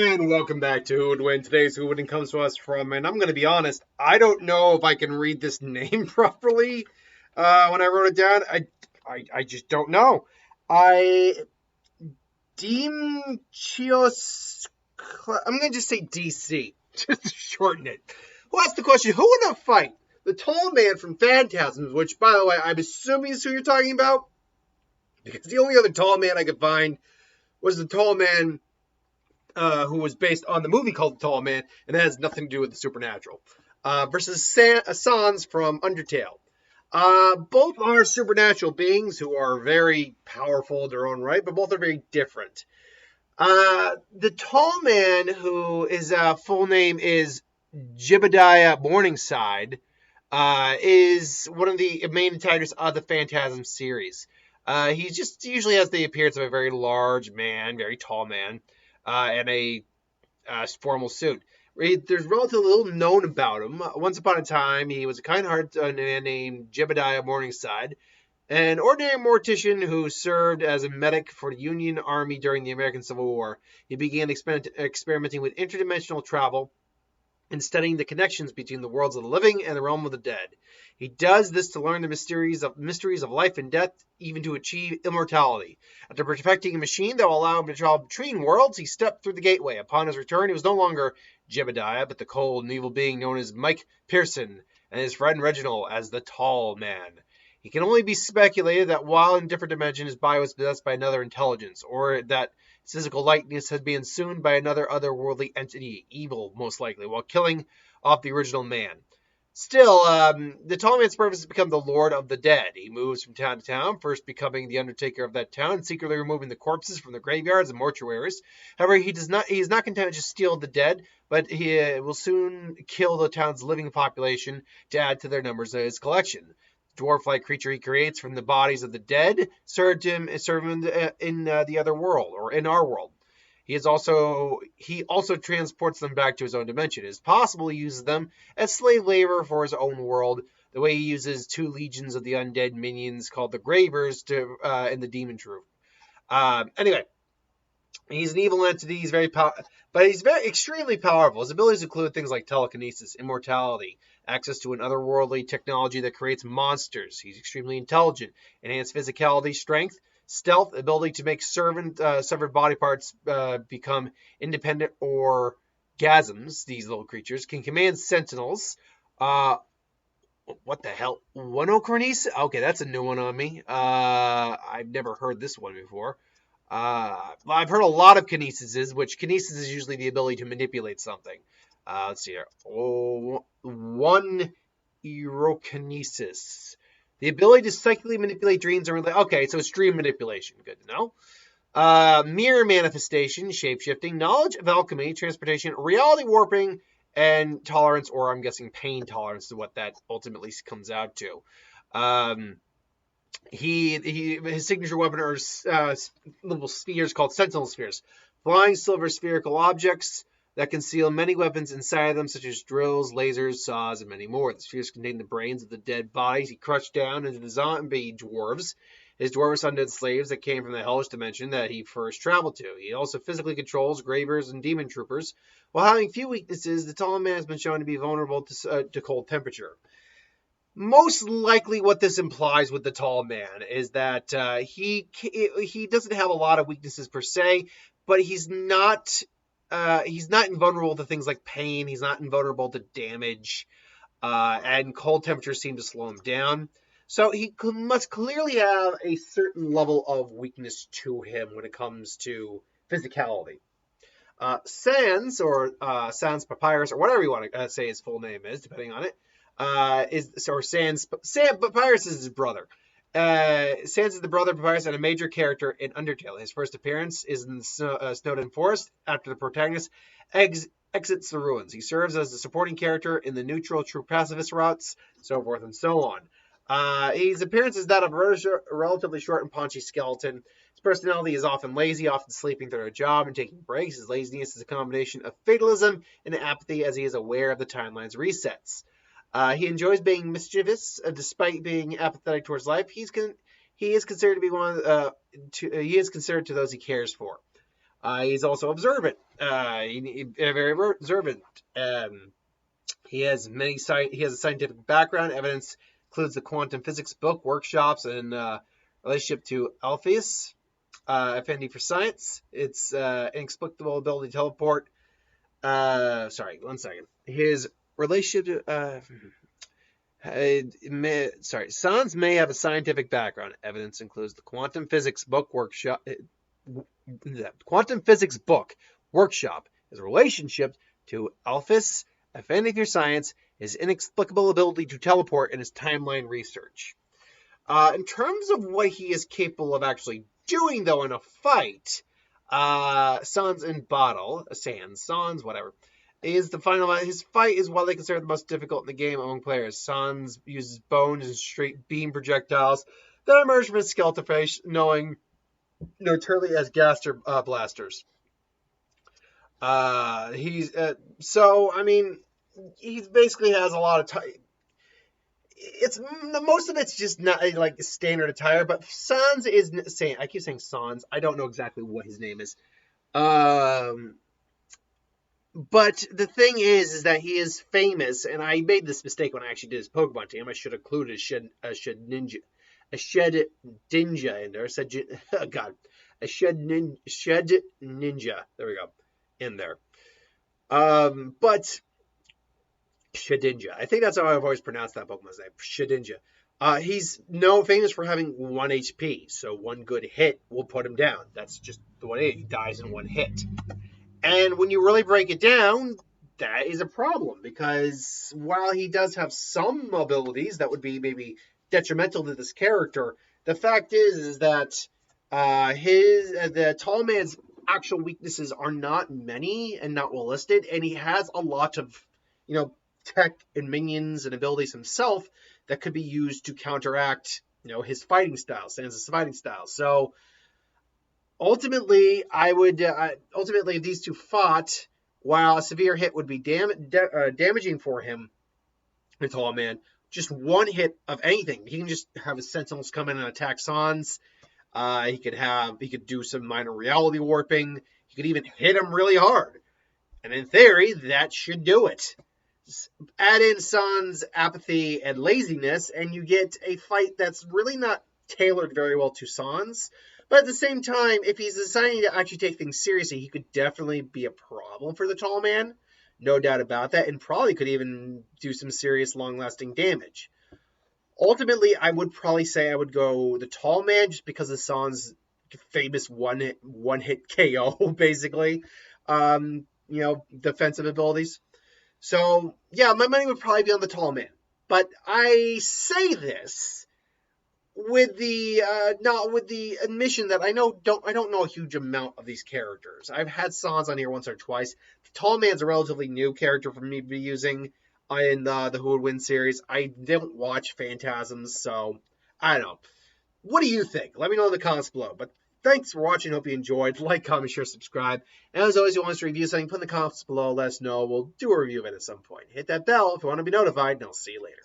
And welcome back to Who Would Win. Today's Who Wouldn't comes to us from, and I'm going to be honest, I don't know if I can read this name properly. When I wrote it down, I just don't know. I Deem Chios. I'm going to just say DC, just to shorten it. Who asked the question? Who in a fight? The tall man from Phantasms, which, by the way, I'm assuming is who you're talking about, because the only other tall man I could find was the tall man who was based on the movie called The Tall Man, and that has nothing to do with the supernatural. Versus Sans from Undertale. Both are supernatural beings who are very powerful in their own right, but both are very different. The Tall Man, who his full name is Jebediah Morningside, is one of the main antagonists of the Phantasm series. He just usually has the appearance of a very large man, very tall man, and a formal suit. There's relatively little known about him. Once upon a time, he was a kind-hearted man named Jebediah Morningside, an ordinary mortician who served as a medic for the Union Army during the American Civil War. He began experimenting with interdimensional travel and studying the connections between the worlds of the living and the realm of the dead. He does this to learn the mysteries of life and death, even to achieve immortality. After perfecting a machine that will allow him to travel between worlds, he stepped through the gateway. Upon his return, he was no longer Jebediah, but the cold and evil being known as Mike Pearson, and his friend Reginald as the Tall Man. It can only be speculated that while in a different dimension, his body was possessed by another intelligence, or that his physical likeness had been assumed by another otherworldly entity, evil most likely, while killing off the original man. Still, the Tall Man's purpose is to become the Lord of the Dead. He moves from town to town, first becoming the Undertaker of that town, secretly removing the corpses from the graveyards and mortuaries. However, he is not content to just steal the dead, but he will soon kill the town's living population to add to their numbers of his collection. Dwarf-like creature he creates from the bodies of the dead serve him in the other world, or in our world. He also transports them back to his own dimension. It is possible he uses them as slave labor for his own world, the way he uses 2 legions of the undead minions called the Gravers in the Demon Troop. Anyway, he's an evil entity. He's but he's extremely powerful. His abilities include things like telekinesis, immortality, access to an otherworldly technology that creates monsters. He's extremely intelligent, enhanced physicality, strength, stealth, ability to make severed body parts become independent orgasms. These little creatures can command sentinels. What the hell? Winochronis? Okay, that's a new one on me. I've never heard this one before. I've heard a lot of kinesises, which kinesis is usually the ability to manipulate something. Let's see here. One Erokinesis. The ability to psychically manipulate dreams and okay, so it's dream manipulation. Good to know. Mirror manifestation, shapeshifting, knowledge of alchemy, transportation, reality warping, and tolerance, or I'm guessing pain tolerance, is what that ultimately comes out to. His signature weapon are little spheres called sentinel spheres, flying silver spherical objects that conceal many weapons inside of them, such as drills, lasers, saws, and many more. The spheres contain the brains of the dead bodies he crushed down into the zombie dwarves, his dwarvish undead slaves that came from the hellish dimension that he first traveled to. He also physically controls gravers and demon troopers. While having few weaknesses, the Tall Man has been shown to be vulnerable to cold temperature. Most likely what this implies with the Tall Man is that he doesn't have a lot of weaknesses per se, but he's not invulnerable to things like pain. He's not invulnerable to damage, and cold temperatures seem to slow him down. So he must clearly have a certain level of weakness to him when it comes to physicality. Sans, or Sans Papyrus, or whatever you want to say his full name is, depending on it, Papyrus is his brother. Sans is the brother of Papyrus and a major character in Undertale. His first appearance is in the Snowden Forest after the protagonist exits the ruins. He serves as a supporting character in the neutral true pacifist routes, so forth and so on. His appearance is that of a relatively short and paunchy skeleton. His personality is often lazy, often sleeping through a job and taking breaks. His laziness is a combination of fatalism and apathy, as he is aware of the timeline's resets. He enjoys being mischievous, despite being apathetic towards life. He is considered to be he is considered to those he cares for. He's also observant. Very observant. He has a scientific background. Evidence includes the quantum physics book, workshops, and relationship to Alpheus, affinity for science. It's inexplicable ability to teleport. Sorry, 1 second. His relationship to Sans may have a scientific background. Evidence includes the quantum physics book workshop. Quantum physics book workshop. His relationship to Alphys, affinity for science, his inexplicable ability to teleport, and his timeline research. In terms of what he is capable of actually doing, though, in a fight, Sans, whatever, is the final. His fight is what they consider the most difficult in the game among players. Sans uses bones and straight beam projectiles that emerge from his skeletal face, knowing Turley as gaster blasters. He basically has a lot of time. Most of it's just not like standard attire, but Sans is saying. I keep saying Sans. I don't know exactly what his name is. But the thing is that he is famous, and I made this mistake when I actually did his Pokemon team. I should have included a Shed Ninja in there. A Shed Ninja. There we go, in there. But Shedinja. I think that's how I've always pronounced that Pokemon's name. Shedinja. He's famous for having 1 HP, so one good hit will put him down. That's just the way he dies in 1 hit. And when you really break it down, that is a problem, because while he does have some abilities that would be maybe detrimental to this character, the fact is that the Tallman's actual weaknesses are not many and not well listed, and he has a lot of, tech and minions and abilities himself that could be used to counteract, his fighting style, Sans' fighting style. So ultimately, if these two fought, while a severe hit would be damaging for him, the Tallman, just 1 hit of anything. He can just have his Sentinels come in and attack Sans. He could do some minor reality warping. He could even hit him really hard. And in theory, that should do it. Add in Sans' apathy and laziness, and you get a fight that's really not tailored very well to Sans. But at the same time, if he's deciding to actually take things seriously, he could definitely be a problem for the Tallman. No doubt about that, and probably could even do some serious long-lasting damage. Ultimately, I would probably say I would go the Tallman just because of Sans' famous one-hit KO, basically. Defensive abilities. So, yeah, my money would probably be on the Tallman. But I say this with the admission that I don't know a huge amount of these characters. I've had Sans on here once or twice. The Tallman's a relatively new character for me to be using in the Who Would Win series. I didn't watch Phantasms, so I don't know. What do you think? Let me know in the comments below. But thanks for watching. Hope you enjoyed. Like, comment, share, subscribe. And as always, if you want us to review something, put in the comments below. Let us know. We'll do a review of it at some point. Hit that bell if you want to be notified, and I'll see you later.